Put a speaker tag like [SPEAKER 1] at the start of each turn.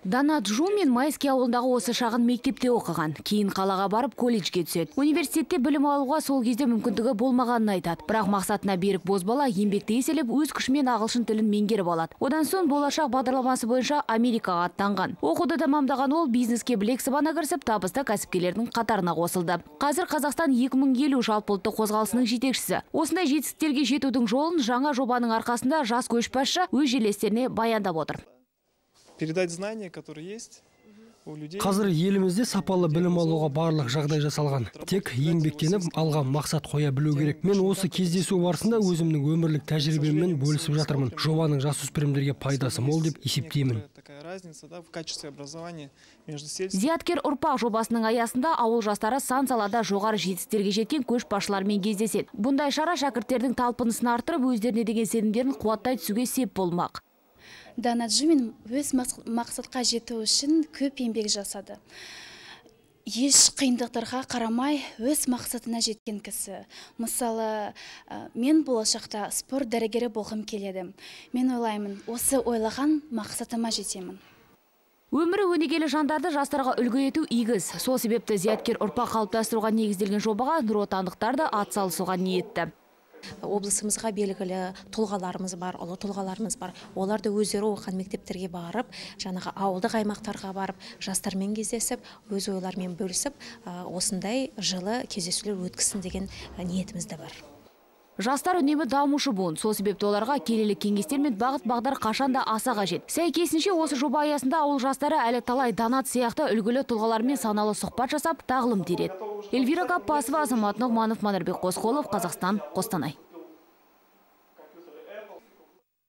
[SPEAKER 1] Дана Джумин Майский ауылындағы осы шағын мектепте оқыған. Кейін қалаға барып колледжге түседі. Университетте білім алуға сол кезде мүмкіндігі болмағанын айтады. Бірақ мақсатына берік бозбала еңбекті еселеп өз күшімен ағылшын тілін меңгеріп алады. Одан соң болашақ бағдарламасы бойынша Америкаға аттанған. Оқуды тамамдаған ол бизнеске білек сыбана кірісіп, табысты кәсіпкерлердің қатарына қосылды. Қазір Қазақстан 2050 жалпыұлттық қозғалысының жетекшісі. Осындай жетістіктерге жетудің жолын жаңа жобаның арқасында жас көшбасшы өз жерлестеріне баяндап отыр.
[SPEAKER 2] Передать знания, которые есть у людей.
[SPEAKER 3] Қазір елімізде сапалы білім алуға барлық жағдай жасалған. Тек еңбектеніп алған мақсат қоя білу керек. Мен осы кездесу барысында өзімнің өмірлік тәжірибеммен бөлісіп жатырмын. Жобаның жасөспірімдерге пайдасы мол деп есептеймін.
[SPEAKER 1] Зияткер ұрпақ жобасының аясында ауыл жастары сан салада жоғары жетістіктерге жеткен көшбасшылармен кездеседі. Бұндай шара шәкірттердің талпынысын арттырып, өздеріне деген сенімдерін қуаттай түсуге сеп болмақ.
[SPEAKER 4] Дана Джумин өз мақсатқа жету үшін көп еңбек жасады. Еш қиындықтарға қарамай өз мақсатына жеткен кісі. Мысалы, мен болашақта спорт дәрігері болғым келеді. Мен ойлаймын, осы ойлаған мақсатыма жетемін.
[SPEAKER 1] Өмірі өнегелі жандарды жастарға үлгі ету игіз. Сол себепті зияткер ұрпақ қалыптастыруға негізделген жобаға нұротандықтар да атсалысуға ниетті.
[SPEAKER 5] Облысымызға белгілі тұлғаларымыз бар, ұлы тұлғаларымыз бар. Оларды өздері оқыған мектептерге барып, жаңағы ауылдық аймақтарға барып, жастармен кездесіп, өз ойларымен бөлісіп, осындай жылы кездесулер өткізсін деген ниетіміз де бар.
[SPEAKER 1] Жастар үнемі дамушы буын. Сол себепті оларға келелі кеңестер мен бағыт-бағдар қашанда аса қажет. Сәйкесінше осы жоба аясында ауыл жастары әлі талай Данат сияқты үлгілі тұлғалармен саналы сұхбат жасап, тағылым тереді. Эльвира Қаппасова, Азамат Нұғманов, Манарбек Қосқолов, Қазақстан, Қостанай.